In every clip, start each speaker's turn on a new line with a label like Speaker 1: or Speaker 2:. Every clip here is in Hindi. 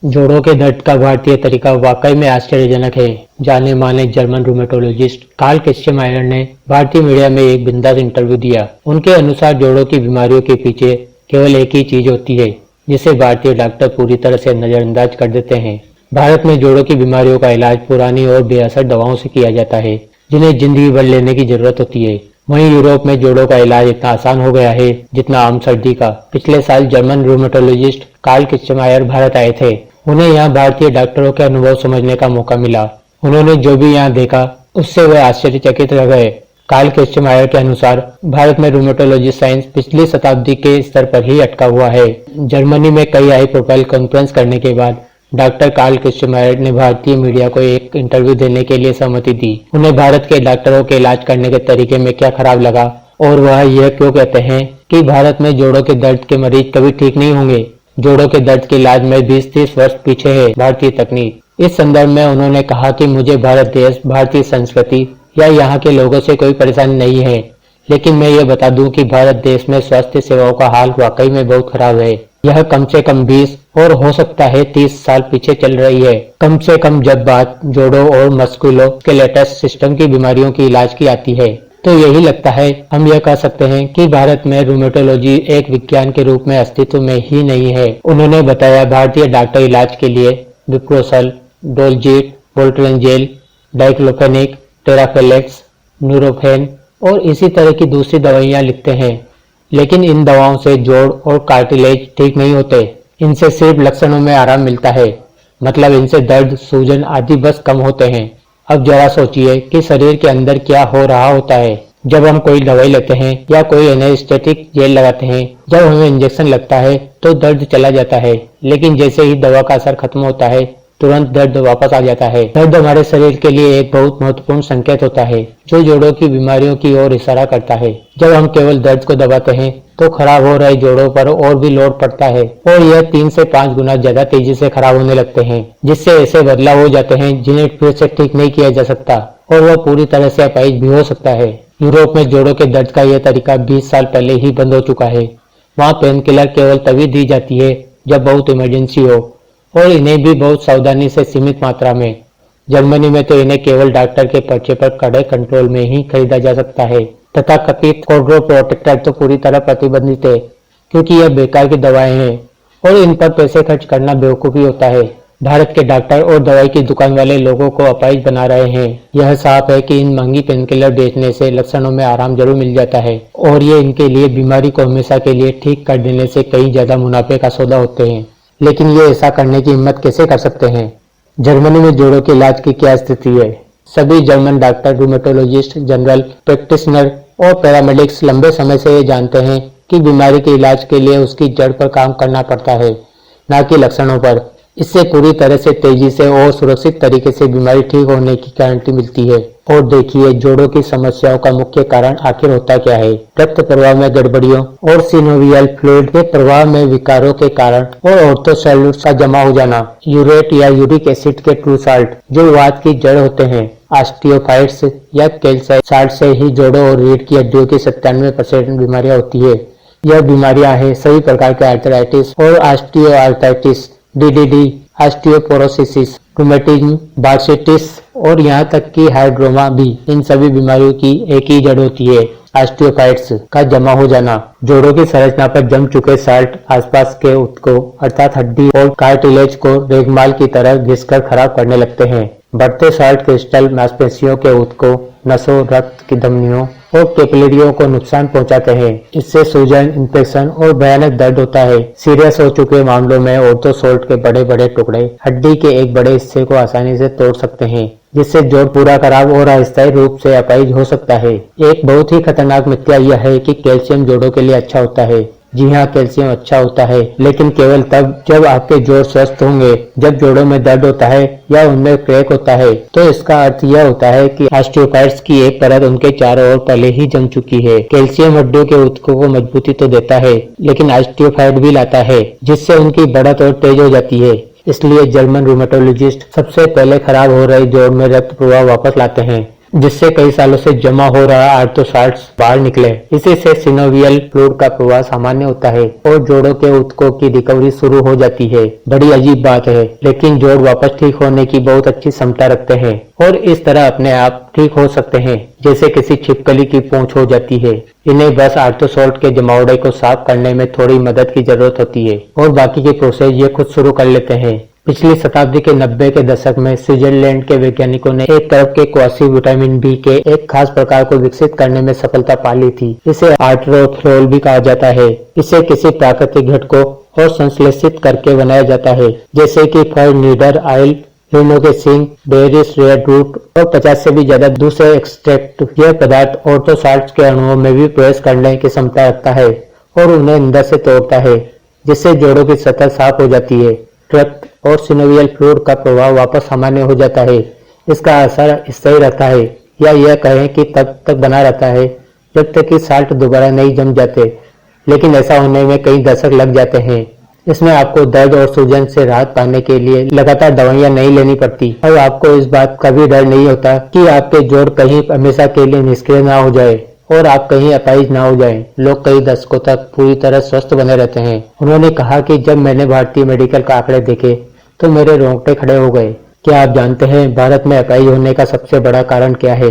Speaker 1: जोड़ों के दर्द का भारतीय तरीका वाकई में आश्चर्यजनक है। जाने माने जर्मन रूमेटोलॉजिस्ट कार्ल क्रिस्चमायर ने भारतीय मीडिया में एक बिंदास इंटरव्यू दिया। उनके अनुसार जोड़ों की बीमारियों के पीछे केवल एक ही चीज होती है, जिसे भारतीय डॉक्टर पूरी तरह से नजरअंदाज कर देते हैं। भारत में जोड़ों की बीमारियों का इलाज पुरानी और बेअसर दवाओं से किया जाता है, जिन्हें जिंदगी भर लेने की जरूरत होती है। वहीं यूरोप में जोड़ों का इलाज इतना आसान हो गया है जितना आम सर्दी का। पिछले साल जर्मन रूमेटोलॉजिस्ट कार्ल क्रिस्चमायर भारत आए थे। उन्हें यहाँ भारतीय डॉक्टरों के अनुभव समझने का मौका मिला। उन्होंने जो भी यहाँ देखा उससे वे आश्चर्यचकित रह गए। कार्ल क्रिस्चमायर के अनुसार भारत में रूमेटोलॉजी साइंस पिछली शताब्दी के स्तर पर ही अटका हुआ है। जर्मनी में कई हाई प्रोफाइल कॉन्फ्रेंस करने के बाद डॉक्टर कार्ल क्रिस्चमायर ने भारतीय मीडिया को एक इंटरव्यू देने के लिए सहमति दी। उन्हें भारत के डॉक्टरों के इलाज करने के तरीके में क्या खराब लगा और वह यह क्यों कहते हैं कि भारत में जोड़ों के दर्द के मरीज कभी ठीक नहीं होंगे। जोड़ों के दर्द के इलाज में 20-30 वर्ष पीछे है भारतीय तकनीक। इस संदर्भ में उन्होंने कहा कि मुझे भारत देश, भारतीय संस्कृति या यहाँ के लोगों से कोई परेशानी नहीं है, लेकिन मैं ये बता दूं कि भारत देश में स्वास्थ्य सेवाओं का हाल वाकई में बहुत खराब है। यह कम से कम 20 और हो सकता है 30 साल पीछे चल रही है, कम से कम जब बात जोड़ों और मस्कुलोस्केलेटल सिस्टम की बीमारियों की इलाज की आती है। तो यही लगता है हम यह कह सकते हैं कि भारत में रूमेटोलॉजी एक विज्ञान के रूप में अस्तित्व में ही नहीं है। उन्होंने बताया भारतीय डॉक्टर इलाज के लिए विप्रोसल, डोलजीट, वोल्ट्रेंजेल, डाइक्लोफेनिक, टेराफेलेक्स, न्यूरोफेन और इसी तरह की दूसरी दवाइयां लिखते हैं, लेकिन इन दवाओं से जोड़ और कार्टिलेज ठीक नहीं होते। इनसे सिर्फ लक्षणों में आराम मिलता है, मतलब इनसे दर्द, सूजन आदि बस कम होते हैं। अब जरा सोचिए कि शरीर के अंदर क्या हो रहा होता है। जब हम कोई दवाई लेते हैं या कोई एनेस्थेटिक जेल लगाते हैं, जब हमें इंजेक्शन लगता है तो दर्द चला जाता है, लेकिन जैसे ही दवा का असर खत्म होता है तुरंत दर्द वापस आ जाता है। दर्द हमारे शरीर के लिए एक बहुत महत्वपूर्ण संकेत होता है, जो जोड़ों की बीमारियों की ओर इशारा करता है। जब हम केवल दर्द को दबाते हैं तो खराब हो रहे जोड़ों पर और भी लोड पड़ता है और यह 3 से 5 गुना ज्यादा तेजी से खराब होने लगते हैं, जिससे ऐसे बदलाव हो जाते हैं जिन्हें फिर से ठीक नहीं किया जा सकता और वह पूरी तरह से अपाहिज भी हो सकता है। यूरोप में जोड़ों के दर्द का यह तरीका 20 साल पहले ही बंद हो चुका है। वहाँ पेन किलर केवल तभी दी जाती है जब बहुत इमरजेंसी हो और इन्हें भी बहुत सावधानी से सीमित मात्रा में। जर्मनी में तो इन्हें केवल डॉक्टर के पर्चे पर कड़े कंट्रोल में ही खरीदा जा सकता है। तथा कथित कोड्रो प्रोटेक्टर तो पूरी तरह प्रतिबंधित है, क्योंकि यह बेकार की दवाएं हैं और इन पर पैसे खर्च करना बेवकूफी होता है। भारत के डॉक्टर और दवाई की दुकान वाले लोगों को अपाहिज बना रहे हैं। यह साफ है कि इन महंगी पेनकिलर बेचने से लक्षणों में आराम जरूर मिल जाता है और ये इनके लिए बीमारी को हमेशा के लिए ठीक कर देने से कहीं ज्यादा मुनाफे का सौदा होते हैं, लेकिन ये ऐसा करने की हिम्मत कैसे कर सकते हैं। जर्मनी में जोड़ों के इलाज की क्या स्थिति है। सभी German doctor, rheumatologist, general practitioner और पैरामेडिक्स लंबे समय से ये जानते हैं कि बीमारी के इलाज के लिए उसकी जड़ पर काम करना पड़ता है, न कि लक्षणों पर। इससे पूरी तरह से तेजी से और सुरक्षित तरीके से बीमारी ठीक होने की गारंटी मिलती है। और देखिए, जोड़ों की समस्याओं का मुख्य कारण आखिर होता क्या है। रक्त प्रवाह में गड़बड़ियों और सिनोवियल फ्लूइड के प्रवाह में विकारों के कारण और ऑर्थोसोल्यूट्स का जमा हो जाना, यूरेट या यूरिक एसिड के ट्रू साल्ट जो वात की जड़ होते हैं, ऑस्टियोफाइट्स या कैल्साइट से ही जोड़ों और रीढ़ की हड्डियों की 97% बीमारियां होती है। यह बीमारियां हैं सभी प्रकार के आर्थराइटिस और ऑस्टियोआर्थराइटिस, डीडीडी, ऑस्टियोपोरोसिस, रूमेटिज्म, बार्सिटिस और यहाँ तक कि हाइड्रोमा भी। इन सभी बीमारियों की एक ही जड़ होती है, ऑस्टियोफाइट्स का जमा हो जाना। जोड़ों की संरचना पर जम चुके साल्ट आसपास के ऊतकों अर्थात हड्डी और कार्टिलेज को रेगमाल की तरह घिसकर खराब करने लगते हैं। बढ़ते साल्ट क्रिस्टल मांसपेशियों के ऊतकों, नसों, रक्त की धमनियों और कैपिलरियों को नुकसान पहुंचाते हैं। इससे सूजन, इन्फेक्शन और भयानक दर्द होता है। सीरियस हो चुके मामलों में ऑर्थोसोल्ट के बड़े बड़े टुकड़े हड्डी के एक बड़े हिस्से को आसानी से तोड़ सकते हैं, जिससे जोड़ पूरा खराब और अस्थायी रूप से अपाहिज हो सकता है। एक बहुत ही खतरनाक मिथ्या यह है कि कैल्शियम जोड़ों के लिए अच्छा होता है। जी हाँ, कैल्शियम अच्छा होता है, लेकिन केवल तब जब आपके जोड़ स्वस्थ होंगे। जब जोड़ों में दर्द होता है या उनमें क्रैक होता है तो इसका अर्थ यह होता है कि ऑस्टियोफाइट्स की एक परत उनके चारों ओर पहले ही जम चुकी है। कैल्शियम हड्डियों के ऊतकों को मजबूती तो देता है, लेकिन ऑस्टियोफाइट भी लाता है, जिससे उनकी बढ़त और तेज हो जाती है। इसलिए जर्मन रूमेटोलॉजिस्ट सबसे पहले खराब हो रहे जोड़ में रक्त प्रवाह वापस लाते हैं। जिससे कई सालों से जमा हो रहा आर्थ्रोसाइट्स बाहर निकले। इसी से सिनोवियल फ्लूइड का प्रवाह सामान्य होता है और जोड़ों के ऊतकों की रिकवरी शुरू हो जाती है। बड़ी अजीब बात है, लेकिन जोड़ वापस ठीक होने की बहुत अच्छी क्षमता रखते हैं और इस तरह अपने आप ठीक हो सकते हैं, जैसे किसी छिपकली की पूंछ हो जाती है। इन्हें बस आर्थ्रोसाइट के जमावड़े को साफ करने में थोड़ी मदद की जरूरत होती है और बाकी की प्रोसेस ये खुद शुरू कर लेते हैं। पिछली शताब्दी के 90 के दशक में स्विट्जरलैंड के वैज्ञानिकों ने एक तरफ के क्वासी विटामिन बी के एक खास प्रकार को विकसित करने में सफलता पा ली थी। इसे आर्थ्रोथ्रोल भी कहा जाता है। इसे किसी प्राकृतिक घटकों और संश्लेषित करके बनाया जाता है, जैसे कि फर नीडर ऑयल, हिरणों के सींग, बेरिस रेड रूट और 50 से भी ज्यादा दूसरे एक्सट्रैक्ट। यह पदार्थ आर्थ्रोसाइट्स के अणुओं में भी प्रवेश करने की क्षमता रखता है और उन्हें अंदर से तोड़ता है, जिससे जोड़ों की सतह साफ हो जाती है। रक्त और सिनोवियल फ्लूइड का प्रवाह वापस सामान्य हो जाता है। इसका असर स्थायी रहता है, या यह कहें कि तब तक बना रहता है जब तक कि साल्ट दोबारा नहीं जम जाते, लेकिन ऐसा होने में कई दशक लग जाते हैं। इसमें आपको दर्द और सूजन से राहत पाने के लिए लगातार दवाइयां नहीं लेनी पड़ती और आपको इस बात का भी डर नहीं होता कि आपके जोड़ कहीं हमेशा के लिए निष्क्रिय ना हो जाए और आप कहीं अपाहिज ना हो जाएं। लोग कई दशकों तक पूरी तरह स्वस्थ बने रहते हैं। उन्होंने कहा कि जब मैंने भारतीय मेडिकल का आंकड़े देखे तो मेरे रोंगटे खड़े हो गए। क्या आप जानते हैं भारत में अपाहिज होने का सबसे बड़ा कारण क्या है?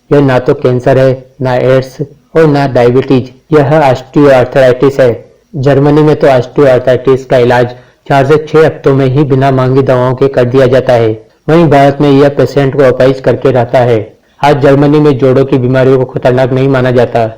Speaker 1: यह ना तो कैंसर है, ना एड्स और ना डायबिटीज, यह ऑस्टियोआर्थराइटिस है। जर्मनी में तो ऑस्टियोआर्थराइटिस का इलाज 4 से 6 हफ्तों में ही बिना मांगी दवाओं के कर दिया जाता है। वहीं भारत में यह पेशेंट को अपाहिज करके रहता है। आज जर्मनी में जोड़ों की बीमारियों को खतरनाक नहीं माना जाता।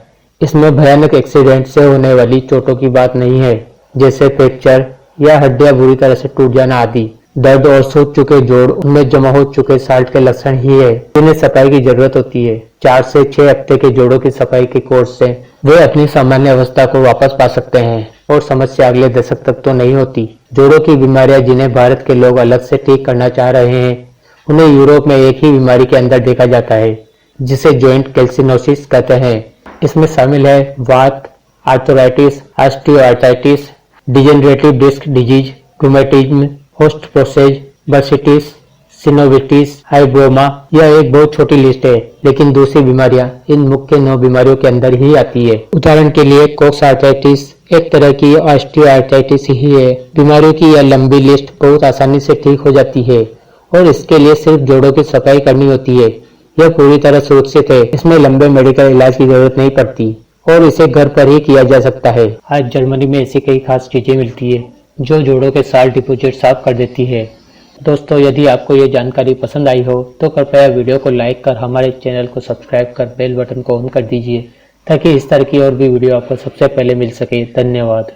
Speaker 1: इसमें भयानक एक्सीडेंट से होने वाली चोटों की बात नहीं है, जैसे फ्रैक्चर या हड्डियां बुरी तरह से टूट जाना आदि। दर्द और सूज चुके जोड़ उनमें जमा हो चुके साल्ट के लक्षण ही है जिन्हें सफाई की जरूरत होती है। 4 से 6 हफ्ते के जोड़ों की सफाई के कोर्स से वे अपनी सामान्य अवस्था को वापस पा सकते हैं और समस्या अगले दशक तक तो नहीं होती। जोड़ों की बीमारियां जिन्हें भारत के लोग अलग से ठीक करना चाह रहे हैं, उन्हें यूरोप में एक ही बीमारी के अंदर देखा जाता है, जिसे जॉइंट कैल्सिनोसिस कहते हैं। इसमें शामिल है वात, arthritis, osteoarthritis, degenerative disc disease, rheumatism, osteoporosis, bursitis, synovitis, hygroma. यह एक बहुत छोटी लिस्ट है, लेकिन दूसरी बीमारियां इन मुख्य 9 बीमारियों के अंदर ही आती है। उदाहरण के लिए कोक्स आर्थराइटिस एक तरह की ऑस्टियोआर्थराइटिस ही है। बीमारियों की यह लंबी लिस्ट बहुत आसानी से ठीक हो जाती है और इसके लिए सिर्फ जोड़ों की सफाई करनी होती है। यह पूरी तरह सुरक्षित है, इसमें लंबे मेडिकल इलाज की जरूरत नहीं पड़ती और इसे घर पर ही किया जा सकता है। आज जर्मनी में ऐसी कई खास चीजें मिलती है जो जोड़ों के साल्ट डिपॉजिट साफ कर देती है। दोस्तों, यदि आपको ये जानकारी पसंद आई हो तो कृपया वीडियो को लाइक कर हमारे चैनल को सब्सक्राइब कर बेल बटन को ऑन कर दीजिए, ताकि इस तरह की और भी वीडियो आपको सबसे पहले मिल सके। धन्यवाद।